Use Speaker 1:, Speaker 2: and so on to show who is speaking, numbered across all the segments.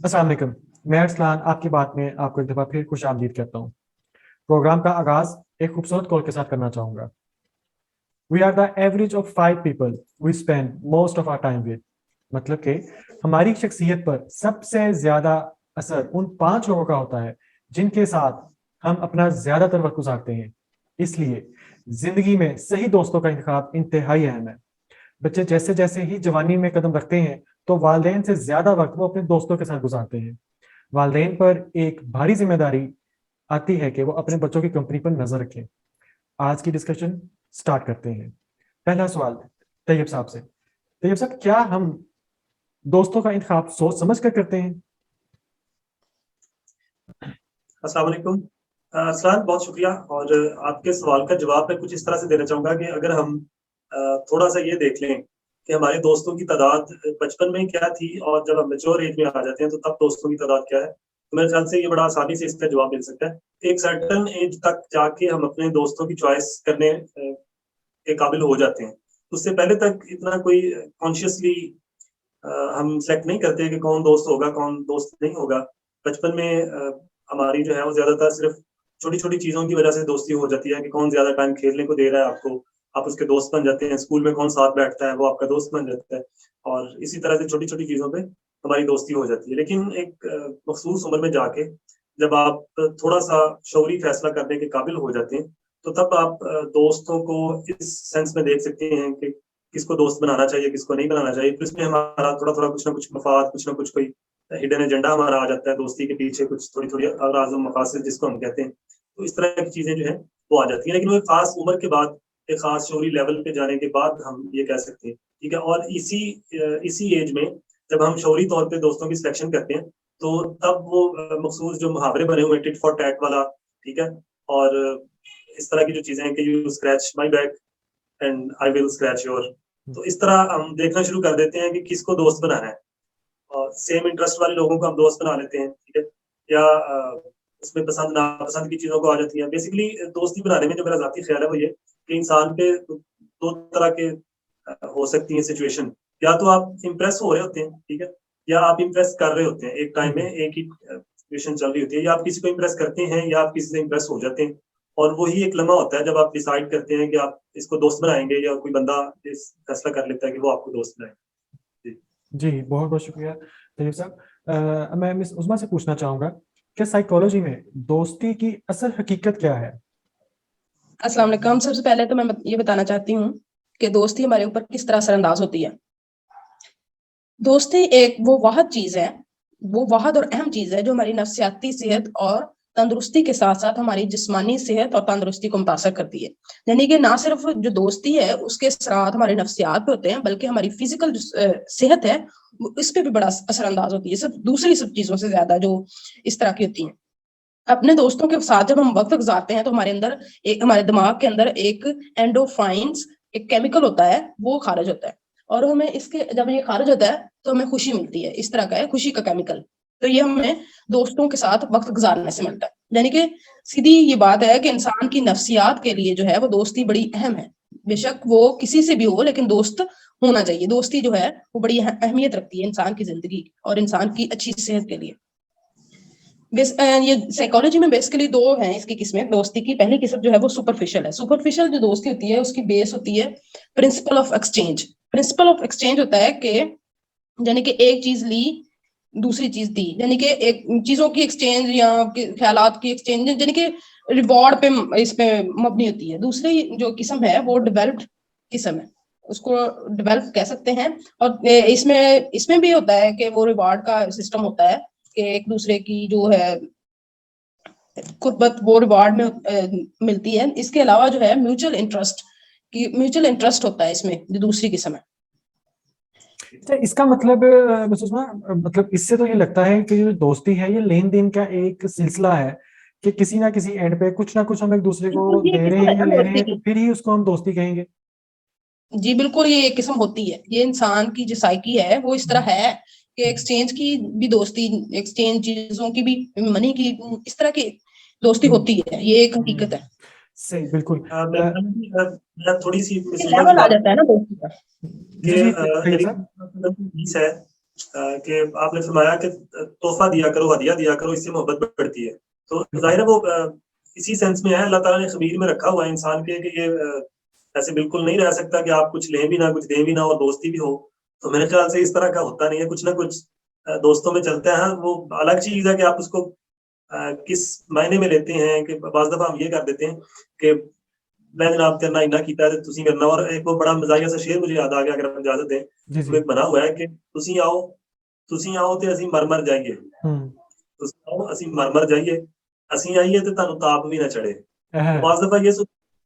Speaker 1: अस्सलाम वालेकुम। मैं अरसलान आपकी बात में आपको एक दफ़ा फिर खुश आमदीद कहता हूँ। प्रोग्राम का आगाज एक खूबसूरत कॉल के साथ करना चाहूँगा। We are the average of 5 people we spend most of our time with. मतलब कि हमारी शख्सियत पर सबसे ज्यादा असर उन 5 लोगों का होता है जिनके साथ हम अपना ज्यादातर वक्त गुजारते हैं। इसलिए जिंदगी में सही दोस्तों का इंतखाब इंतहाई अहम है। बच्चे जैसे जैसे ही जवानी में कदम रखते हैं तो वालिदैन से ज्यादा वक्त वो अपने दोस्तों के साथ गुजारते हैं। वालिदैन पर एक भारी जिम्मेदारी आती है कि वो अपने बच्चों की कंपनी पर नजर रखें। आज की डिस्कशन स्टार्ट करते हैं। पहला सवाल तैयब साहब से। तैयब साहब, क्या हम दोस्तों का इंतखाब सोच समझ कर करते हैं?
Speaker 2: अस्सलाम वालेकुम। अरसलान, बहुत शुक्रिया। और आपके सवाल का जवाब मैं कुछ इस तरह से देना चाहूँगा कि अगर हम थोड़ा सा ये देख लें कि हमारे दोस्तों की तादाद बचपन में क्या थी और जब हम मैच्योर एज में आ जाते हैं तो तब दोस्तों की तादाद क्या है, तो मेरे ख्याल से ये बड़ा आसानी से इसका जवाब मिल सकता है। एक सर्टेन एज तक जाके हम अपने दोस्तों की चॉइस करने के काबिल हो जाते हैं। उससे पहले तक इतना कोई कॉन्शियसली हम सेलेक्ट नहीं करते कि कौन दोस्त होगा, कौन दोस्त नहीं होगा। बचपन में हमारी जो है वो ज़्यादातर सिर्फ़ छोटी-छोटी चीज़ों की वज़ह से दोस्ती हो जाती है कि कौन ज़्यादा टाइम खेलने को दे रहा है आपको, आप उसके दोस्त बन जाते हैं। स्कूल में कौन साथ बैठता है, वो आपका दोस्त बन जाता है और इसी तरह से छोटी-छोटी चीज़ों पे हमारी दोस्ती हो जाती है। लेकिन एक मख़सूस उम्र में जाके जब आप थोड़ा-सा शऊरी फ़ैसला करने के काबिल हो जाते हैं, तो तब आप दोस्तों को इस सेंस में देख सकते हैं कि किसको दोस्त बनाना चाहिए, किसको नहीं बनाना चाहिए। फिर इसमें हमारा थोड़ा-थोड़ा कुछ ना कुछ मफ़ाद, कुछ ना कुछ कोई हिडन एजेंडा हमारा आ जाता है, दोस्ती के पीछे कुछ थोड़ी-थोड़ी अग़राज़ व मक़ासिद जिसको हम कहते हैं। तो इस तरह की चीज़ें जो हैं, वो आ जाती हैं। लेकिन वो एक ख़ास उम्र के बाद, एक ख़ास शऊरी लेवल पे जाने के बाद हम ये कह सकते हैं, ठीक है? और इसी एज में जब हम शऊरी तौर पे दोस्तों की सिलेक्शन करते हैं, तो तब वो मख़सूस जो मुहावरे बने हुए हैं टिट फॉर टैट वाला, ठीक है? और इस तरह की जो चीज़ें हैं कि you scratch my back and I will scratch your. तो इस तरह हम देखना शुरू कर देते हैं कि किसको दोस्त बनाना है और सेम इंटरेस्ट वाले लोगों को हम दोस्त बना लेते हैं, ठीक है? या उसमें पसंद नापसंद की चीज़ों को आ जाती हैं। बेसिकली दोस्ती बनाने में जो मेरा ज़ाती ख़्याल है वो ये कि इंसान पे 2 तरह के हो सकती हैं सिचुएशन। या तो आप इम्प्रेस हो रहे होते हैं, ठीक है? या आप इम्प्रेस कर रहे होते हैं। एक टाइम में एक ही सिचुएशन चल रही होती है। या आप किसी को इम्प्रेस करते हैं या आप किसी से इम्प्रेस हो जाते हैं। और वही एक लम्हा होता है जब आप डिसाइड करते हैं कि आप इसको दोस्त बनाएँगे या कोई बंदा इस फैसला कर लेता है कि वो आपको दोस्त बनाए। जी।
Speaker 1: जी, बहुत-बहुत शुक्रिया तैयब साहब। मैं मिस उज़मा से पूछना चाहूँगा कि साइकोलॉजी में दोस्ती की असल हकीकत क्या है?
Speaker 3: अस्सलाम वालेकुम। सबसे पहले तो मैं ये बताना चाहती हूँ कि दोस्ती हमारे ऊपर किस तरह असरअंदाज होती है। दोस्ती एक वो वाहिद चीज़ है, वो वाहिद और अहम चीज़ है जो हमारी नफ्सियाती सेहत और तंदुरुस्ती के साथ-साथ हमारी जिस्मानी सेहत और तंदुरुस्ती को मुतासर करती है। यानी कि ना सिर्फ़ जो दोस्ती है उसके असरात हमारे नफ्सियात पे होते हैं बल्कि हमारी फ़िज़िकल सेहत है वो इस पे भी बड़ा असरअंदाज होती है। सब दूसरी सब चीज़ों से ज़्यादा जो इस तरह की होती हैं। अपने दोस्तों के साथ जब हम वक़्त गुज़ारते हैं तो हमारे अंदर एक हमारे दिमाग के अंदर एक एंडोर्फाइन्स एक केमिकल होता है, वो ख़ारिज होता है और हमें इसके जब ये ख़ारिज होता है तो हमें खुशी मिलती है। इस तरह का है खुशी का केमिकल। तो ये हमें दोस्तों के साथ वक़्त गुज़ारने से मिलता है। यानी कि सीधी ये बात है कि इंसान की नफ्सियात के लिए जो है वो दोस्ती बड़ी अहम है। बेशक वो किसी से भी हो लेकिन दोस्त होना चाहिए। दोस्ती जो है वो बड़ी अहमियत रखती है इंसान की ज़िंदगी और इंसान की अच्छी सेहत के लिए। ये साइकोलॉजी में बेसिकली 2 हैं इसकी किस्में दोस्ती की। पहली किस्म जो है वो सुपरफिशियल है। सुपरफिशियल जो दोस्ती होती है उसकी बेस होती है principle of exchange. Principle of exchange होता है कि यानी कि एक चीज़ ली, दूसरी चीज़ दी। यानी कि एक चीज़ों की एक्सचेंज या ख़्यालात की एक्सचेंज यानी कि रिवॉर्ड पे इस पे मबनी होती है। दूसरी जो किस्म है वो डेवलप्ड किस्म है। उसको डेवलप कह सकते हैं और इसमें भी होता है कि वो रिवॉर्ड का सिस्टम होता है कि एक दूसरे की जो है कुर्बत वो रिवॉर्ड में मिलती है। इसके अलावा जो है म्यूचुअल इंटरेस्ट होता है इसमें जो दूसरी किस्म है।
Speaker 1: अच्छा, इसका मतलब सुषमा, मतलब इससे तो ये लगता है कि जो दोस्ती है ये लेन-देन का एक सिलसिला है कि किसी ना किसी एंड पे कुछ ना कुछ हम एक दूसरे को
Speaker 3: बिल्कुल ये
Speaker 1: दे रहे
Speaker 3: किस्म है
Speaker 1: हैं या
Speaker 3: ना
Speaker 1: ले रहे
Speaker 3: दोस्ती
Speaker 1: हैं तो
Speaker 3: की।
Speaker 1: फिर ही उसको हम दोस्ती कहेंगे।
Speaker 3: जी बिल्कुल ये एक किस्म होती है। ये इंसान की जो साइकी है वो इस तरह है कि एक्सचेंज की भी दोस्ती, एक्सचेंज चीजों की भी, मनी की, इस तरह की दोस्ती होती है। ये एक हकीकत है।
Speaker 1: सही, बिल्कुल।
Speaker 2: मैं थोड़ी-सी
Speaker 3: ये
Speaker 2: मिस उज़्मा की
Speaker 3: लेवल आ
Speaker 2: बात
Speaker 3: जाता है ना दोस्ती का।
Speaker 2: कि
Speaker 1: जी, जी, तैयब
Speaker 2: मेरी
Speaker 1: साहब।
Speaker 2: 20 है कि आपने फरमाया कि तोहफा दिया करो, हदिया दिया करो, इससे मोहब्बत बढ़ती है। तो ज़ाहिर है वो इसी सेंस में है, अल्लाह ताला ने ख़बीर में रखा हुआ है इंसान के कि ये ऐसे बिल्कुल नहीं रह सकता कि आप कुछ लें भी ना, कुछ दें भी ना और दोस्ती भी हो। तो मेरे ख़्याल से इस तरह का होता नहीं है, कुछ ना कुछ दोस्तों में चलता है। हाँ, वो अलग चीज़ है कि आप उसको किस मायने में लेते हैं कि बाज़ दफ़ा हम ये कर देते हैं कि मैं जनाब तेरे नाल इन्ना कीता ते तुसीं मेरे नाल, और एक वो बड़ा मज़ाहिया सा शेर मुझे याद आ गया, अगर आप इजाज़त दें।
Speaker 1: जी,
Speaker 2: वो
Speaker 1: जी।
Speaker 2: एक बना हुआ है कि तुसीं आओ ते असीं मर जाइए।
Speaker 1: हुँ।
Speaker 2: तुसीं आओ असीं मर जाइए, असीं आइए ते तुहानू ताप भी ना चढ़े। तो
Speaker 1: अह,
Speaker 2: बाज़ दफ़ा ये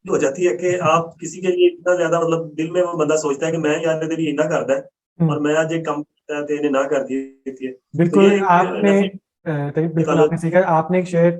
Speaker 2: हो जाती है कि आप किसी के लिए इतना ज़्यादा, मतलब दिल में वो बंदा सोचता है कि मैं यार तेरे लिए इन्ना करदा है
Speaker 1: हुँ।
Speaker 2: और मैं आज एक कम कीता है ते इहने ना कर दी है। तो
Speaker 1: बिल्कुल
Speaker 2: ये एक
Speaker 1: आपने
Speaker 2: डेफिनेट
Speaker 1: तरीब बिल्कुल
Speaker 2: साइकोलॉजी।
Speaker 1: आपने सीखा। आपने एक शेर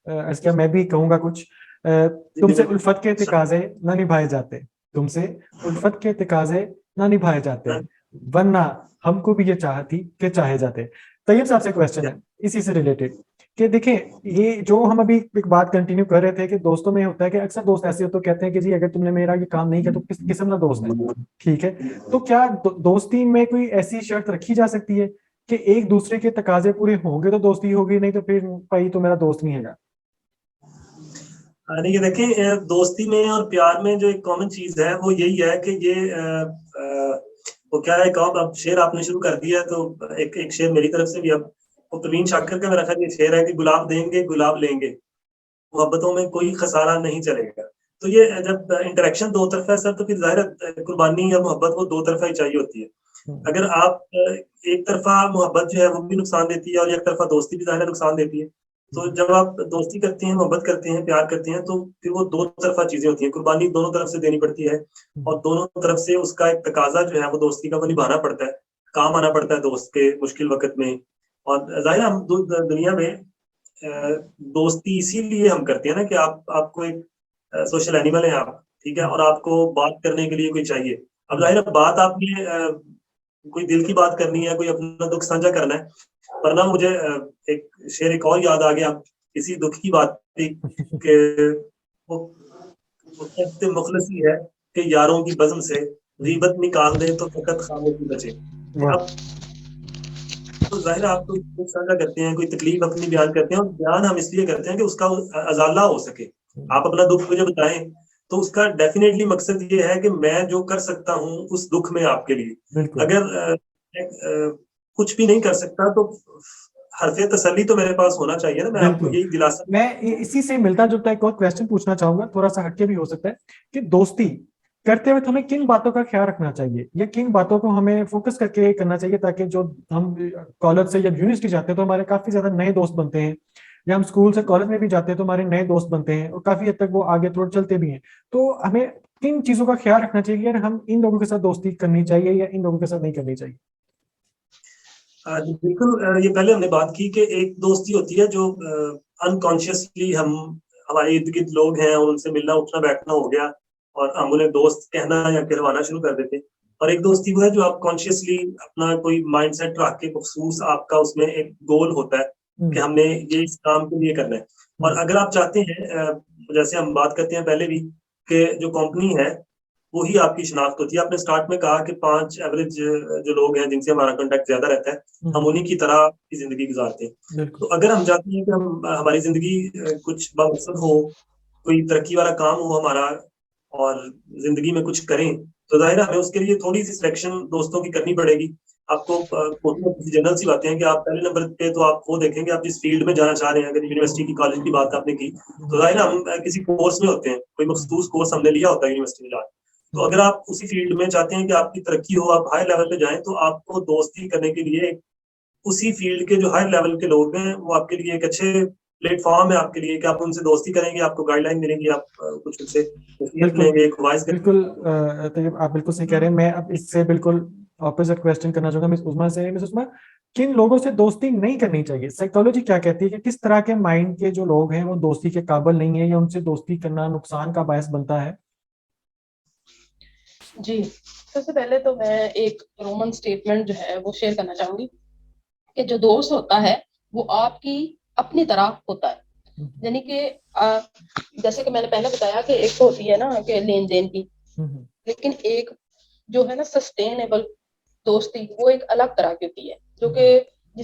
Speaker 1: अर्ज़ किया, मैं भी कहूँगा कुछ।
Speaker 2: जी, जी,
Speaker 1: तुमसे
Speaker 2: बिल्कुल।
Speaker 1: उल्फत के तकाज़े ना निभाए जाते, तुमसे उल्फत के तकाज़े ना निभाए जाते,
Speaker 2: हाँ,
Speaker 1: वरना हमको भी ये चाह थी कि चाहे जाते। तैयब साहब से क्वेश्चन
Speaker 2: या
Speaker 1: है, इसी से रिलेटेड, कि देखिए, ये जो हम अभी एक बात कंटिन्यू कर रहे थे कि दोस्तों में होता है कि अक्सर दोस्त ऐसे होते, तो कहते हैं कि जी अगर तुमने मेरा ये काम नहीं किया तो किस किस्म का दोस्त है, ठीक है? तो क्या दोस्ती में कोई ऐसी शर्त रखी जा सकती है कि एक दूसरे के तकाजे पूरे होंगे तो दोस्ती होगी, नहीं तो फिर भाई तो मेरा दोस्त नहीं है?
Speaker 2: नहीं, ये देखें, दोस्ती में और प्यार में जो एक कॉमन चीज़ है वो यही है कि ये वो क्या है, अब शेर आपने शुरू कर दिया तो एक एक शेर मेरी तरफ से भी। अब वो प्रवीण शाकिर का मेरा ख्याल ये शेर है कि गुलाब देंगे गुलाब लेंगे, मोहब्बतों में कोई खसारा नहीं चलेगा। तो ये जब इंटरेक्शन दो तरफ़ा है सर, तो फिर ज़ाहिर है कुर्बानी या मोहब्बत वो दो तरफ़ा ही चाहिए होती है।
Speaker 1: हुँ,
Speaker 2: अगर आप एक तरफ़ा मोहब्बत जो है वो भी नुकसान देती है और एक तरफ़ा दोस्ती भी ज़ाहिर है नुकसान देती है। तो
Speaker 1: हुँ,
Speaker 2: जब आप दोस्ती करते हैं, मोहब्बत करते हैं, प्यार करते हैं, तो फिर वो दो तरफ़ा चीज़ें होती हैं, कुर्बानी दोनों तरफ से देनी पड़ती है
Speaker 1: हुँ,
Speaker 2: और दोनों तरफ से उसका एक तकाज़ा जो है वो दोस्ती का वो निभाना पड़ता है, काम आना पड़ता है दोस्त के मुश्किल वक़्त में। और ज़ाहिर है हम दुनिया में दोस्ती इसीलिए हम करते हैं ना कि आपको एक सोशल एनिमल हैं आप, ठीक है?
Speaker 1: हुँ,
Speaker 2: और आपको बात करने के लिए कोई चाहिए। अब ज़ाहिर है बात आपने कोई दिल की बात करनी है, कोई अपना दुःख साझा करना है, वरना मुझे एक शेर एक और याद आ गया इसी दुःख की बात थी कि वो वो कहते मुखलिसी है कि यारों की बज़्म से
Speaker 1: हुँ,
Speaker 2: गीबत निकाल दें तो फ़कत खामोशी बचे।
Speaker 1: वाह!
Speaker 2: अब तो ज़ाहिर है आप कोई दुःख साझा करते हैं, कोई तकलीफ़ अपनी बयान करते हैं और बयान हम इसलिए करते हैं कि उसका अज़ाला हो सके।
Speaker 1: हुँ,
Speaker 2: आप अपना दुःख मुझे बताएँ, तो उसका डेफ़िनेटली मकसद ये है कि मैं जो कर सकता हूँ उस दुःख में आपके लिए।
Speaker 1: बिल्कुल,
Speaker 2: अगर मैं कुछ भी नहीं कर सकता तो हर्फ़े तसल्ली तो मेरे पास होना चाहिए ना, मैं आपको
Speaker 1: बिल्कुल।
Speaker 2: यही दिलासा।
Speaker 1: मैं इसी से मिलता-जुलता एक और क्वेश्चन पूछना चाहूँगा, थोड़ा-सा हटके भी हो सकता है, कि दोस्ती करते वक़्त हमें किन बातों का ख़्याल रखना चाहिए? या किन बातों को हमें फ़ोकस करके करना चाहिए, ताकि जो हम कॉलेज से या यूनिवर्सिटी जाते हैं तो हमारे काफ़ी ज़्यादा नए दोस्त बनते हैं, या हम स्कूल से कॉलेज में भी जाते हैं तो हमारे नए दोस्त बनते हैं और काफ़ी हद तक वो आगे थोड़ा चलते भी हैं। तो हमें किन चीज़ों का ख़्याल रखना चाहिए कि यार हम इन लोगों के साथ दोस्ती करनी चाहिए या इन लोगों के साथ नहीं करनी चाहिए?
Speaker 2: जी, बिल्कुल, ये पहले हमने बात की कि एक दोस्ती होती है जो अनकॉन्शियसली हम हमारे इर्द-गिर्द लोग हैं और उनसे मिलना, उठना, बैठना हो गया और हम उन्हें दोस्त कहना या कहलवाना शुरू कर देते हैं। और एक दोस्ती वो है जो आप कॉन्शियसली अपना कोई माइंडसेट रख के मखसूस आपका उसमें एक गोल होता है कि
Speaker 1: हुँ,
Speaker 2: हमने ये इस काम के लिए करना है। और
Speaker 1: हुँ,
Speaker 2: अगर आप चाहते हैं जैसे हम बात करते हैं पहले भी कि जो कंपनी है वो ही आपकी शिनाख्त होती है। आपने स्टार्ट में कहा कि 5 एवरेज जो लोग हैं जिनसे हमारा कॉन्टैक्ट ज़्यादा रहता है,
Speaker 1: हुँ,
Speaker 2: हम
Speaker 1: हुँ,
Speaker 2: उन्हीं की तरह की ज़िंदगी गुज़ारते हैं।
Speaker 1: बिल्कुल,
Speaker 2: तो अगर हम चाहते हैं कि हम हमारी ज़िंदगी कुछ बामकसद हो, कोई तरक्की वाला काम हो हमारा और ज़िंदगी में कुछ करें, तो ज़ाहिर है हमें उसके लिए थोड़ी-सी सिलेक्शन दोस्तों की करनी पड़ेगी। आपको मोटी-मोटी जनरल सी बातें हैं कि आप पहले नंबर पे तो आप वो देखेंगे आप जिस फ़ील्ड में जाना चाह रहे हैं, अगर यूनिवर्सिटी की, कॉलेज की बात आपने की,
Speaker 1: हुँ,
Speaker 2: तो ज़ाहिर है हम किसी कोर्स में होते हैं, कोई
Speaker 1: हुँ,
Speaker 2: मखसूस कोर्स हमने लिया होता है यूनिवर्सिटी में जाके। तो
Speaker 1: हुँ,
Speaker 2: अगर आप उसी फ़ील्ड में चाहते हैं कि आपकी तरक्की हो, आप हाई लेवल पे जाएँ, तो आपको दोस्ती करने के लिए उसी फ़ील्ड के जो हाई लेवल के लोग हैं, वो आपके लिए एक अच्छे प्लेटफ़ॉर्म है आपके लिए कि आप उनसे दोस्ती करेंगे, आपको गाइडलाइन मिलेंगी, आप कुछ उनसे नसीहत
Speaker 1: बिल्कुल।
Speaker 2: लेंगे, एक वाइज़
Speaker 1: बिल्कुल तो आप बिल्कुल सही कह रहे हैं। मैं अब इससे बिल्कुल ऑपोज़िट क्वेश्चन करना चाहूँगा मिस उस्मा से। मिस उस्मा, किन लोगों से दोस्ती नहीं करनी चाहिए? साइकोलॉजी क्या कहती है कि किस तरह के माइंड के जो लोग हैं, वो दोस्ती के काबिल नहीं है या उनसे दोस्ती करना नुकसान का बायस बनता है?
Speaker 3: जी, सबसे पहले तो मैं एक रोमन स्टेटमेंट जो है वो शेयर करना चाहूँगी कि जो दोस्त होता है, वो आपकी अपनी तरह होता है।
Speaker 1: हुँ,
Speaker 3: यानी कि जैसे कि मैंने पहले बताया कि एक तो होती है ना कि लेन-देन की,
Speaker 1: हुँ, हुँ,
Speaker 3: लेकिन एक जो है ना सस्टेनेबल दोस्ती वो एक अलग तरह की होती है, जो कि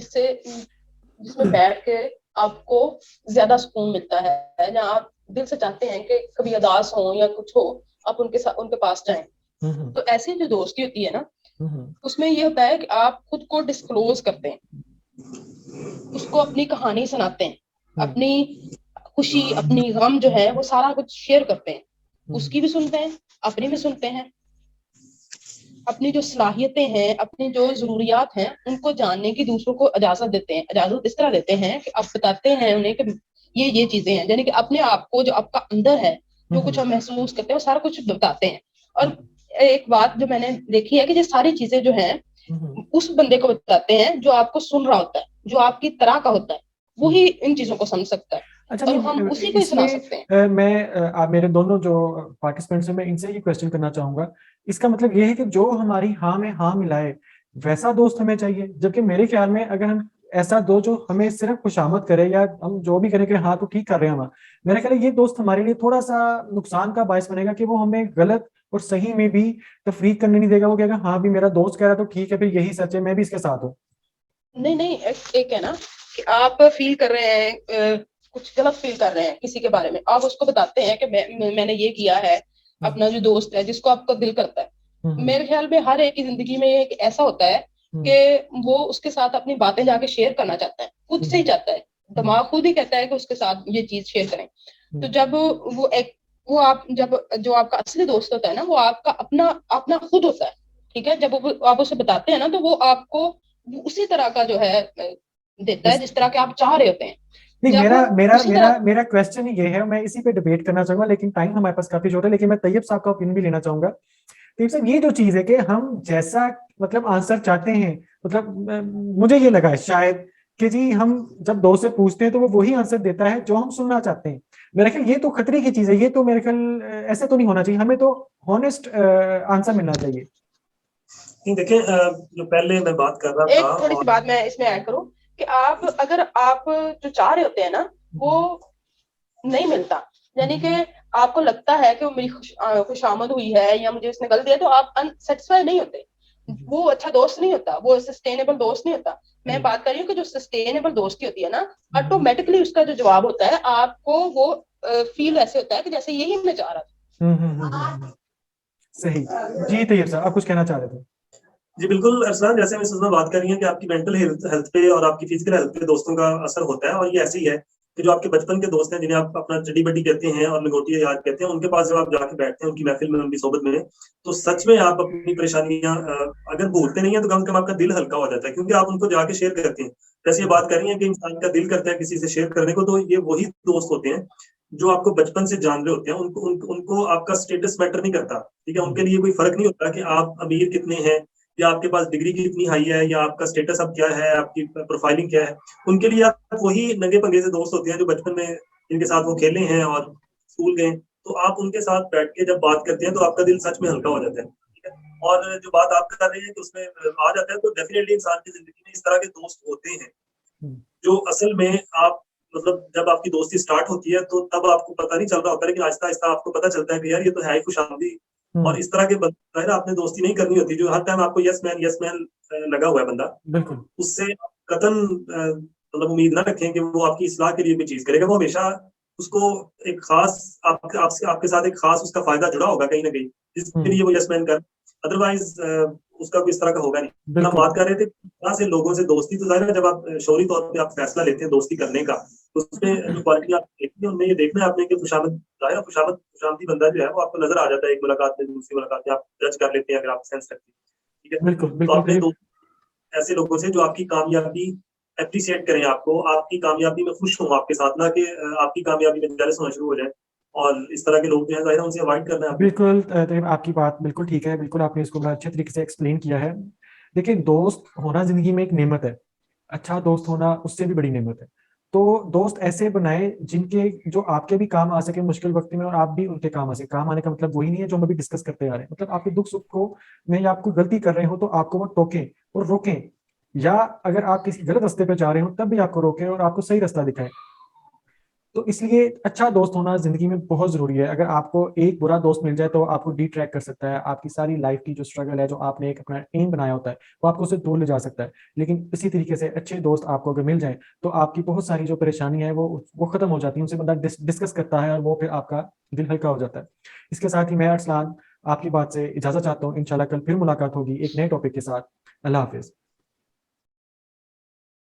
Speaker 3: जिसमें बैठ के आपको ज्यादा सुकून मिलता है, जहाँ आप दिल से चाहते हैं कि कभी उदास हो या कुछ हो, आप उनके साथ उनके पास जाएं। तो ऐसी जो दोस्ती होती है ना, उसमें ये होता है कि आप खुद को डिस्क्लोज करते हैं, उसको अपनी कहानी सुनाते हैं, अपनी खुशी अपनी गम जो है वो सारा कुछ शेयर करते हैं, उसकी भी सुनते हैं, अपनी भी सुनते हैं, अपनी जो सलाहियतें हैं, अपनी जो जरूरियात हैं, उनको जानने की दूसरों को इजाजत देते हैं। इजाजत इस तरह देते हैं कि आप बताते हैं उन्हें कि ये चीजें हैं, यानी कि अपने आप को जो आपका अंदर है, जो कुछ हम महसूस करते हैं, वो सारा कुछ बताते हैं। और एक बात जो मैंने देखी है कि ये सारी चीजें जो हैं उस बंदे को बताते हैं जो आपको सुन रहा होता है, जो आपकी तरह का होता है, वही इन चीजों को समझ सकता है।
Speaker 1: अच्छा,
Speaker 3: और हम उसी को ही सुना सकते हैं।
Speaker 1: इसमें मैं आप मेरे दोनों जो पार्टिसिपेंट्स हैं, मैं इनसे ये क्वेश्चन करना चाहूंगा। इसका मतलब ये है कि जो हमारी हाँ में हाँ मिलाए वैसा दोस्त हमें चाहिए, जबकि मेरे ख्याल में अगर हम ऐसा दो जो हमें सिर्फ खुशामद करे या हम जो भी करें कि हाँ तो ठीक कर रहे हैं हम, मेरे ख्याल है ये दोस्त हमारे लिए थोड़ा सा नुकसान का बायस बनेगा कि वो हमें गलत और सही में भी तफरीक करने नहीं देगा। वो कहेगा हाँ भी मेरा दोस्त कह रहा है तो ठीक है, फिर यही सच है, मैं भी इसके साथ हूँ।
Speaker 3: नहीं, एक है ना कि आप फील कर रहे हैं, कुछ गलत फील कर रहे हैं किसी के बारे में, आप उसको बताते हैं कि मैंने ये किया है। अपना जो दोस्त है जिसको आपको दिल करता है, मेरे ख्याल में हर एक की जिंदगी में एक ऐसा होता है कि वो उसके साथ अपनी बातें जाके शेयर करना चाहता है, खुद से ही चाहता है, दिमाग खुद ही कहता है कि उसके साथ ये चीज शेयर करें। तो जब वो आप जब जो आपका असली दोस्त होता है ना, वो आपका अपना अपना खुद होता है, ठीक है। जब आप उसे बताते हैं ना, तो वो आपको उसी तरह का जो है देता है जिस तरह के आप चाह रहे होते हैं।
Speaker 1: नहीं,
Speaker 3: जब
Speaker 1: मेरा मेरा
Speaker 3: उसी
Speaker 1: मेरा
Speaker 3: तरह
Speaker 1: मेरा क्वेश्चन ये है, मैं इसी पे डिबेट करना चाहूंगा, लेकिन टाइम हमारे पास काफी छोटा है। लेकिन मैं तैयब साहब का ओपिनियन भी लेना चाहूंगा। तैयब साहब, ये जो चीज है कि हम जैसा मतलब आंसर चाहते हैं, मतलब मुझे ये लगा है शायद कि जी हम जब दोस्त से पूछते हैं तो वो वही आंसर देता है जो हम सुनना चाहते हैं। मेरा ख्याल ये तो खतरे की चीज है, ये तो मेरे ख्याल ऐसे तो नहीं होना चाहिए, हमें तो हॉनेस्ट आंसर मिलना चाहिए।
Speaker 2: नहीं देखिए, जो पहले मैं बात कर रहा था
Speaker 3: एक थोड़ी सी
Speaker 2: और
Speaker 3: बात मैं इसमें ऐड करूं कि अगर आप जो चाह रहे होते हैं ना, वो नहीं मिलता, यानी कि आपको लगता है कि वो मेरी खुशामद हुई है या मुझे उसने गलत दिया, तो आप अनसेटिस्फाई नहीं होते। वो अच्छा दोस्त नहीं होता, वो सस्टेनेबल दोस्त नहीं होता। मैं बात कर रही हूँ कि जो सस्टेनेबल दोस्ती होती है ना, ऑटोमेटिकली उसका जो जवाब होता है आपको, वो फील ऐसे होता है कि जैसे यही मैं चाह रहा था।
Speaker 1: सही। जी तैयब साहब, आप कुछ कहना चाह रहे थे?
Speaker 2: जी बिल्कुल अरसलान, जैसे हम इस उसमें बात कर रही हैं कि आपकी मेंटल हेल्थ हेल्थ पे और आपकी फिजिकल हेल्थ पे दोस्तों का असर होता है। और ये ऐसे ही है कि जो आपके बचपन के दोस्त हैं, जिन्हें आप अपना चड्डी बड्डी कहते हैं और लंगोटिया याद कहते हैं, उनके पास जब आप जाके बैठते हैं उनकी महफिल में, उनकी सोबत में, तो सच में आप अपनी परेशानियां अगर भूलते नहीं है तो कम से कम आपका दिल हल्का हो जाता है, क्योंकि आप उनको जाके शेयर करते हैं। जैसे ये बात कर रही है कि इंसान का दिल करता है किसी से शेयर करने को, तो ये वही दोस्त होते हैं जो आपको बचपन से जान रहे होते हैं। उनको आपका स्टेटस मैटर नहीं करता, ठीक है। उनके लिए कोई फर्क नहीं होता कि आप अमीर कितने हैं, या आपके पास डिग्री कितनी हाई है, या आपका स्टेटस अब क्या है, आपकी प्रोफाइलिंग क्या है। उनके लिए आप वही नंगे पंगे से दोस्त होते हैं जो बचपन में जिनके साथ वो खेले हैं और स्कूल गए। तो आप उनके साथ बैठ के जब बात करते हैं तो आपका दिल सच में हल्का हो जाता है, ठीक है। और जो बात आप कर रहे हैं कि उसमें आ जाता है, तो डेफिनेटली इंसान की जिंदगी में इस तरह के दोस्त होते हैं जो असल में आप मतलब जब आपकी दोस्ती स्टार्ट होती है तो तब आपको पता नहीं चल रहा होता, लेकिन आहिस्ता आहिस्ता आपको पता चलता है कि यार ये तो है ही खुशामदी। और इस तरह के बंदा है ना, आपने दोस्ती नहीं करनी होती जो हर टाइम आपको यस मैन लगा हुआ है बंदा।
Speaker 1: बिल्कुल।
Speaker 2: उससे आप कतई मतलब उम्मीद ना रखें कि वो आपकी इस्लाह के लिए कोई चीज करेगा। वो हमेशा उसको एक खास आपके साथ एक खास उसका फायदा जुड़ा होगा कहीं ना कहीं, जिसके लिए वो यस मैन कर। अदरवाइज उसका कोई इस तरह का होगा नहीं। हम
Speaker 1: बिल्कुल।
Speaker 2: बात कर रहे थे तरह से लोगों से दोस्ती, तो जाहिर है जब आप शौरी तौर पे आप फैसला लेते हैं दोस्ती करने का, तो उसमें जो क्वालिटी आप देखते हैं उनमें ये देखना है आपने कि खुशामद, जाहिर है खुशामदी बंदा जो है वो आपको नजर आ जाता है एक मुलाकात में, दूसरी मुलाकात में आप जज कर लेते हैं अगर आप सेंस रखते हैं, ठीक है।
Speaker 1: बिल्कुल
Speaker 2: तो
Speaker 1: बिल्कुल
Speaker 2: अपने दोस्त ऐसे लोगों से जो आपकी कामयाबी एप्रिशिएट करें, आपको आपकी कामयाबी में खुश हों आपके साथ, ना कि आपकी कामयाबी में जेलस होना शुरू हो जाए। और इस तरह के लोग जो है जाहिर है उनसे अवॉइड करना है आपको।
Speaker 1: बिल्कुल तैयब, आपकी बात बिल्कुल ठीक है, बिल्कुल आपने इसको बड़ा अच्छे तरीके से एक्सप्लेन किया है। देखिए, दोस्त होना जिंदगी में एक नेमत है, अच्छा दोस्त होना उससे भी बड़ी नेमत है। तो दोस्त ऐसे बनाए जिनके जो आपके भी काम आ सके मुश्किल वक्त में, और आप भी उनके काम आ सके। काम आने का मतलब वही नहीं है जो हम अभी डिस्कस करते आ रहे हैं, मतलब आपके दुख सुख को में या आप कोई गलती कर रहे हो तो आपको वो टोकें और रोकें, या अगर आप किसी गलत रास्ते पे जा रहे हो तब भी आपको रोकें और आपको सही रास्ता दिखाएं। तो इसलिए अच्छा दोस्त होना जिंदगी में बहुत जरूरी है। अगर आपको एक बुरा दोस्त मिल जाए तो आपको डिट्रैक्ट कर सकता है, आपकी सारी लाइफ की जो स्ट्रगल है, जो आपने एक अपना एम बनाया होता है, वो आपको उससे दूर ले जा सकता है। लेकिन इसी तरीके से अच्छे दोस्त आपको अगर मिल जाए तो आपकी बहुत सारी जो परेशानी है वो खत्म हो जाती है, उनसे बंदा डिस्कस करता है और वो फिर आपका दिल हल्का हो जाता है। इसके साथ ही मैं अरसलान आपकी बात से इजाजत चाहता हूँ। इंशाल्लाह कल फिर मुलाकात होगी एक नए टॉपिक के साथ। अल्लाह हाफिज।